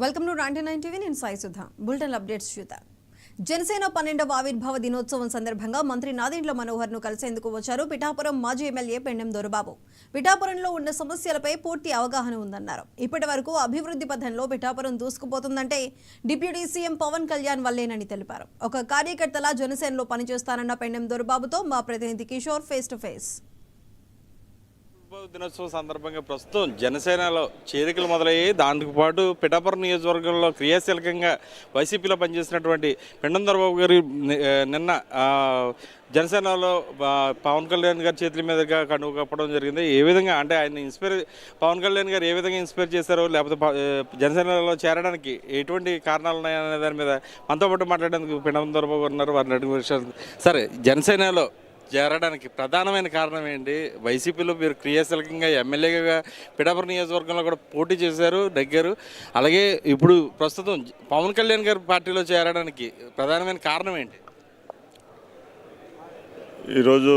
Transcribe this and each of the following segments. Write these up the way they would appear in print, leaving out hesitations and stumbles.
Welcome to 99 TV నేను Sai Sudha. Bulletin updates చూద్దాం. జనసేన 12వ ఆవిర్భావ దినోత్సవం సందర్భంగా మంత్రి నాదెండ్ల మనోహర్ ను కలిసేందుకు వచ్చారు పిఠాపురం మాజీ ఎమ్మెల్యే పెండెం దొరబాబు. పిఠాపురంలో ఉన్న సమస్యలపై పూర్తి అవగాహన ఉందన్నారు. ఇప్పటి వరకు అభివృద్ధి పథంలో పిఠాపురం దూసుకుపోతుందంటే డిప్యూటీ సీఎం పవన్ కళ్యాణ్ వల్లేనని తెలిపారు. ఒక కార్యకర్తలా జనసేనలో పనిచేస్తానన్న పెండెం దొరబాబుతో మా ప్రతినిధి కిషోర్ ఫేస్ టు ఫేస్. దినోత్సవం సందర్భంగా ప్రస్తుతం జనసేనలో చేరికలు మొదలయ్యాయి. దాంతో పాటు పిఠాపురం నియోజకవర్గంలో క్రియాశీలకంగా వైసీపీలో పనిచేసినటువంటి పెండెం దొరబాబు గారు నిన్న జనసేనలో పవన్ కళ్యాణ్ గారి చేతుల మీదుగా కండువ కప్పడం జరిగింది. ఏ విధంగా అంటే ఆయన పవన్ కళ్యాణ్ గారు ఏ విధంగా ఇన్స్పైర్ చేశారో, లేకపోతే జనసేనలో చేరడానికి ఎటువంటి కారణాలు ఉన్నాయనే దాని మీద మనతో పాటు మాట్లాడేందుకు పెండెం దొరబాబు గారు ఉన్నారు. వారిని అడిగిన సరే, జనసేనలో చేరడానికి ప్రధానమైన కారణం ఏంటి? వైసీపీలో మీరు క్రియాశీలకంగా ఎమ్మెల్యేగా పిఠాపురం నియోజకవర్గంలో కూడా పోటీ చేశారు, దగ్గర. అలాగే ఇప్పుడు ప్రస్తుతం పవన్ కళ్యాణ్ గారి పార్టీలో చేరడానికి ప్రధానమైన కారణం ఏంటి? ఈరోజు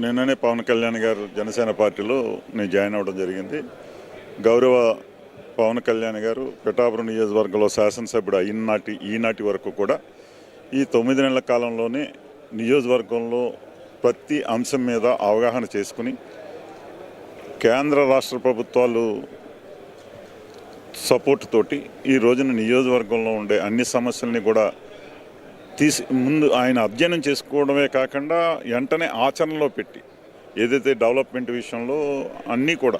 నిన్ననే పవన్ కళ్యాణ్ గారు జనసేన పార్టీలో నేను జాయిన్ అవ్వడం జరిగింది. గౌరవ పవన్ కళ్యాణ్ గారు పిఠాపురం నియోజకవర్గంలో శాసనసభ్యుడు ఈనాటి వరకు కూడా ఈ 9 నెలల కాలంలోనే నియోజకవర్గంలో ప్రతి అంశం మీద అవగాహన చేసుకుని కేంద్ర రాష్ట్ర ప్రభుత్వాలు సపోర్ట్ తోటి ఈ రోజున నియోజకవర్గంలో ఉండే అన్ని సమస్యల్ని కూడా ముందు ఆయన అధ్యయనం చేసుకోవడమే కాకుండా వెంటనే ఆచరణలో పెట్టి ఏదైతే డెవలప్మెంట్ విషయంలో అన్నీ కూడా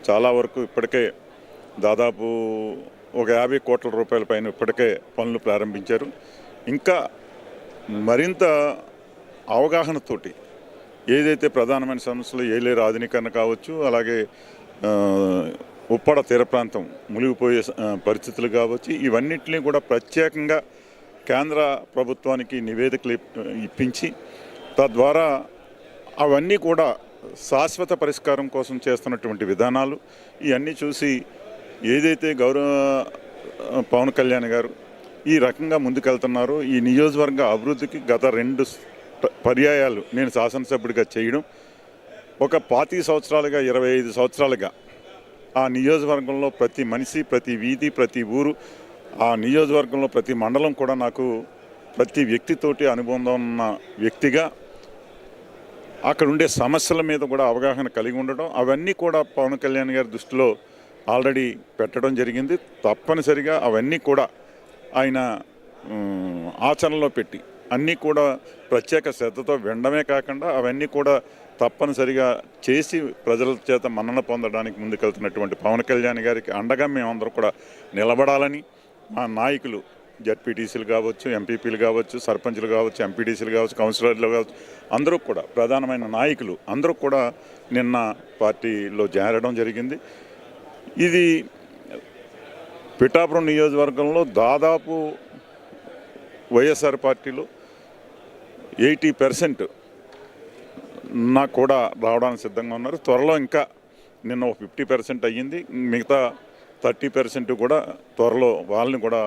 చాలా వరకు ఇప్పటికే దాదాపు ఒక 50 కోట్ల రూపాయల పైన ఇప్పటికే పనులు ప్రారంభించారు. ఇంకా మరింత అవగాహనతోటి ఏదైతే ప్రధానమైన సమస్యలు ఏలేరు ఆధునీకరణ కావచ్చు, అలాగే ఉప్పాడ తీర ప్రాంతం మునిగిపోయే పరిస్థితులు కావచ్చు, ఇవన్నిటినీ కూడా ప్రత్యేకంగా కేంద్ర ప్రభుత్వానికి నివేదికలు ఇప్పించి తద్వారా అవన్నీ కూడా శాశ్వత పరిష్కారం కోసం చేస్తున్నటువంటి విధానాలు ఇవన్నీ చూసి ఏదైతే గౌరవ పవన్ కళ్యాణ్ గారు ఈ రకంగా ముందుకెళ్తున్నారు, ఈ నియోజకవర్గ అభివృద్ధికి గత 2 పర్యాయాలు నేను శాసనసభ్యుడిగా చేయడం, ఒక 25 సంవత్సరాలుగా 25 సంవత్సరాలుగా ఆ నియోజకవర్గంలో ప్రతి మనిషి, ప్రతి వీధి, ప్రతి ఊరు, ఆ నియోజకవర్గంలో ప్రతి మండలం కూడా నాకు ప్రతి వ్యక్తితోటి అనుబంధం ఉన్న వ్యక్తిగా అక్కడ ఉండే సమస్యల మీద కూడా అవగాహన కలిగి ఉండడం, అవన్నీ కూడా పవన్ కళ్యాణ్ గారి దృష్టిలో ఆల్రెడీ పెట్టడం జరిగింది. తప్పనిసరిగా అవన్నీ కూడా ఆయన ఆచరణలో పెట్టి అన్నీ కూడా ప్రత్యేక శ్రద్ధతో వినడమే కాకుండా అవన్నీ కూడా తప్పనిసరిగా చేసి ప్రజల చేత మన్నన పొందడానికి ముందుకెళ్తున్నటువంటి పవన్ కళ్యాణ్ గారికి అండగా మేమందరూ కూడా నిలబడాలని మా నాయకులు జడ్పీటీసీలు కావచ్చు, ఎంపీపీలు కావచ్చు, సర్పంచ్లు కావచ్చు, ఎంపీటీసీలు కావచ్చు, కౌన్సిలర్లు కావచ్చు, అందరూ కూడా ప్రధానమైన నాయకులు అందరూ కూడా నిన్న పార్టీలో చేరడం జరిగింది. ఇది పిఠాపురం నియోజకవర్గంలో దాదాపు వైఎస్ఆర్ పార్టీలో 80% నాకు కూడా రావడానికి సిద్ధంగా ఉన్నారు. త్వరలో ఇంకా నిన్న 50% అయ్యింది. మిగతా 30% కూడా త్వరలో వాళ్ళని కూడా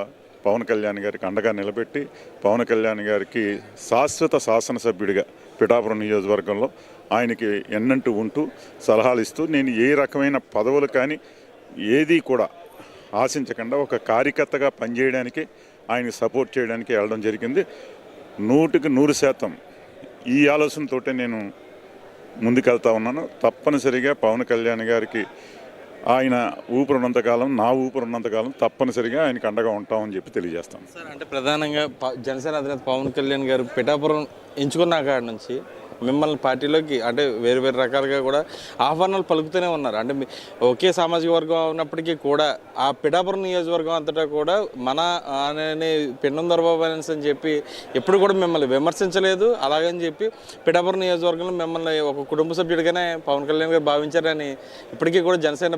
పవన్ కళ్యాణ్ గారికి అండగా నిలబెట్టి పవన్ కళ్యాణ్ గారికి శాశ్వత శాసనసభ్యుడిగా పిఠాపురం నియోజకవర్గంలో ఆయనకి ఎన్నంటూ ఉంటూ సలహాలు ఇస్తూ నేను ఏ రకమైన పదవులు కానీ ఏది కూడా ఆశించకుండా ఒక కార్యకర్తగా పనిచేయడానికి ఆయనకి సపోర్ట్ చేయడానికి వెళ్ళడం జరిగింది. 100కి 100% ఈ ఆలోచనతోటే నేను ముందుకెళ్తా ఉన్నాను. తప్పనిసరిగా పవన్ కళ్యాణ్ గారికి ఆయన ఊపిరినంతకాలం, నా ఊపిరినంతకాలం తప్పనిసరిగా ఆయనకు అండగా ఉంటామని చెప్పి తెలియజేస్తాను. సార్, అంటే ప్రధానంగా జనసేన అధినేత పవన్ కళ్యాణ్ గారు పిఠాపురం ఎంచుకున్న కాడి నుంచి మిమ్మల్ని పార్టీలోకి అంటే వేరు రకాలుగా కూడా ఆహ్వానాలు పలుకుతూనే ఉన్నారు. అంటే ఒకే సామాజిక వర్గం ఉన్నప్పటికీ కూడా ఆ పిఠాపురం నియోజకవర్గం అంతటా కూడా మన అనే పెండెం దొరబాబు అని చెప్పి ఎప్పుడు కూడా మిమ్మల్ని విమర్శించలేదు. అలాగని చెప్పి పిఠాపురం నియోజకవర్గంలో మిమ్మల్ని ఒక కుటుంబ సభ్యుడిగానే పవన్ కళ్యాణ్ గారు భావించారని ఇప్పటికీ కూడా జనసేన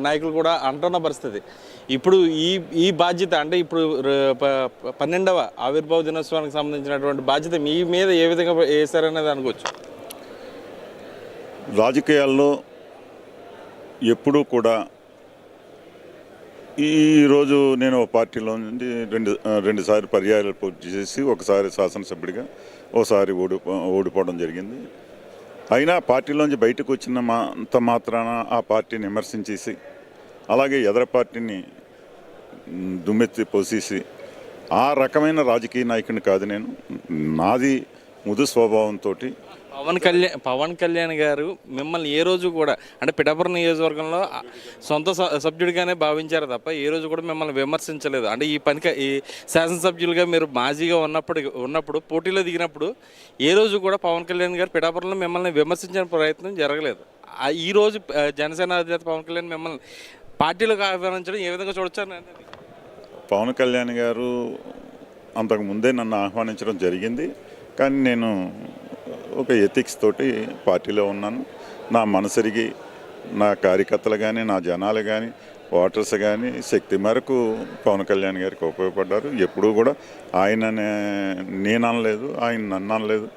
నాయకులు కూడా అంటున్న పరిస్థితి. ఇప్పుడు ఈ బాధ్యత అంటే ఇప్పుడు 12వ ఆవిర్భావ దినోత్సవానికి సంబంధించినటువంటి బాధ్యత మీ మీద ఏ విధంగా వేశారనేది అనుకోవచ్చు. రాజకీయాల్లో ఎప్పుడూ కూడా ఈరోజు నేను పార్టీలో నుండి రెండు సార్లు పర్యాయాలు పోటీ చేసి ఒకసారి శాసనసభ్యుడిగా ఒకసారి ఓడిపోవడం జరిగింది. అయినా పార్టీలోంచి బయటకు వచ్చిన అంత మాత్రాన ఆ పార్టీని విమర్శించేసి అలాగే ఎదర పార్టీని దుమ్మెత్తి పోసేసి ఆ రకమైన రాజకీయ నాయకుడిని కాదు నేను. నాది మృదు స్వభావంతో పవన్ కళ్యాణ్ గారు మిమ్మల్ని ఏ రోజు కూడా అంటే పిఠాపురం నియోజకవర్గంలో సొంత సభ్యుడిగానే భావించారు తప్ప ఏ రోజు కూడా మిమ్మల్ని విమర్శించలేదు. అంటే ఈ శాసనసభ్యులుగా మీరు మాజీగా ఉన్నప్పుడు పోటీలో దిగినప్పుడు ఏ రోజు కూడా పవన్ కళ్యాణ్ గారు పిఠాపురంలో మిమ్మల్ని విమర్శించిన ప్రయత్నం జరగలేదు. ఈ రోజు జనసేన అధినేత పవన్ కళ్యాణ్ మిమ్మల్ని పార్టీలోకి ఆహ్వానించడం ఏ విధంగా చూడొచ్చు అనేది? పవన్ కళ్యాణ్ గారు అంతకు ముందే నన్ను ఆహ్వానించడం జరిగింది. కానీ నేను ఒక ఎథిక్స్ తోటి పార్టీలో ఉన్నాను. నా మనసరిగి నా కార్యకర్తలు కానీ, నా జనాలు కానీ, ఓటర్స్ కానీ శక్తి మేరకు పవన్ కళ్యాణ్ గారికి ఉపయోగపడ్డారు. ఎప్పుడూ కూడా ఆయన నేను అనలేదు, ఆయన నన్ను అనలేదు.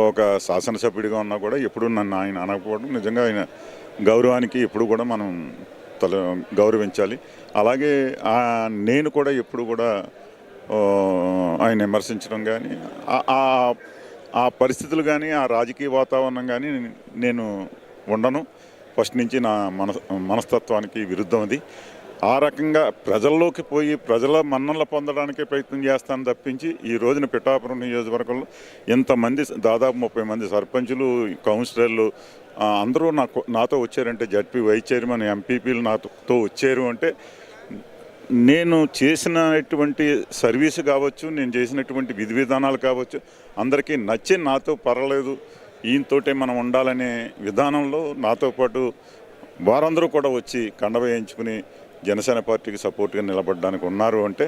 ఒక శాసనసభ్యుడిగా ఉన్నా కూడా ఎప్పుడు నన్ను ఆయన అనకపోవడం నిజంగా ఆయన గౌరవానికి ఎప్పుడు కూడా మనం గౌరవించాలి. అలాగే నేను కూడా ఎప్పుడు కూడా ఆయన విమర్శించడం కానీ ఆ పరిస్థితులు కానీ ఆ రాజకీయ వాతావరణం కానీ నేను ఉండను. ఫస్ట్ నుంచి నా మనస్తత్వానికి విరుద్ధం అది. ఆ రకంగా ప్రజల్లోకి పోయి ప్రజల మన్ననలు పొందడానికి ప్రయత్నం చేస్తాను తప్పించి ఈ రోజున పిఠాపురం నియోజకవర్గంలో ఇంతమంది దాదాపు 30 మంది సర్పంచులు, కౌన్సిలర్లు అందరూ నాతో వచ్చారంటే, జడ్పీ వైస్ చైర్మన్, ఎంపీపీలు నాతో వచ్చారు అంటే నేను చేసినటువంటి సర్వీసు కావచ్చు, నేను చేసినటువంటి విధి విధానాలు కావచ్చు అందరికీ నచ్చి నాతో పర్వాలేదు ఈయనతోటే మనం ఉండాలనే విధానంలో నాతో పాటు వారందరూ కూడా వచ్చి కండ వేయించుకుని జనసేన పార్టీకి సపోర్ట్గా నిలబడడానికి ఉన్నారు అంటే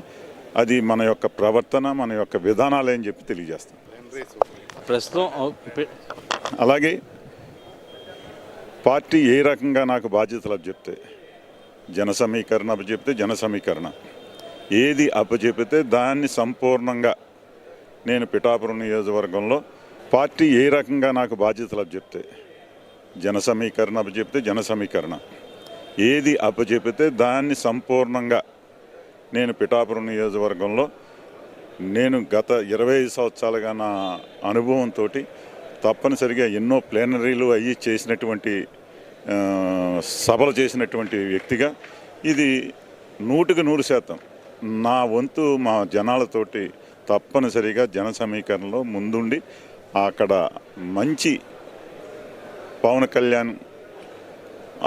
అది మన యొక్క ప్రవర్తన, మన యొక్క విధానాలే అని చెప్పి తెలియజేస్తాం. ప్రస్తుతం అలాగే పార్టీ ఏ రకంగా నాకు బాధ్యతలు అప్పచెప్తే, జన సమీకరణ అప్పచెప్తే జన సమీకరణ, ఏది అప్పచెప్తే దాన్ని సంపూర్ణంగా నేను పిఠాపురం నియోజకవర్గంలో పార్టీ ఏ రకంగా నాకు బాధ్యతలు అప్పచెప్తే, జన సమీకరణ అప్పచెప్తే జన సమీకరణ, ఏది అప్పచెప్తే దాన్ని సంపూర్ణంగా నేను పిఠాపురం నియోజకవర్గంలో నేను గత 25 సంవత్సరాలుగా నా అనుభవంతో తప్పనిసరిగా ఎన్నో ప్లేనరీలు అయ్యి చేసినటువంటి సభలు చేసినటువంటి వ్యక్తిగా ఇది 100% నా వంతు మా జనాలతోటి తప్పనిసరిగా జన సమీకరణలో ముందుండి అక్కడ మంచి పవన్ కళ్యాణ్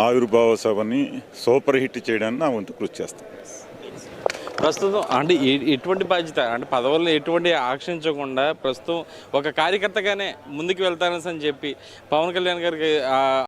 ఆవిర్భావ సభని సూపర్ హిట్ చేయడానికి నా వంతు కృషి చేస్తాను. ప్రస్తుతం అంటే ఎటువంటి బాధ్యత అంటే పదవులను ఎటువంటి ఆక్షించకుండా ప్రస్తుతం ఒక కార్యకర్తగానే ముందుకు వెళ్తానని చెప్పి పవన్ కళ్యాణ్ గారికి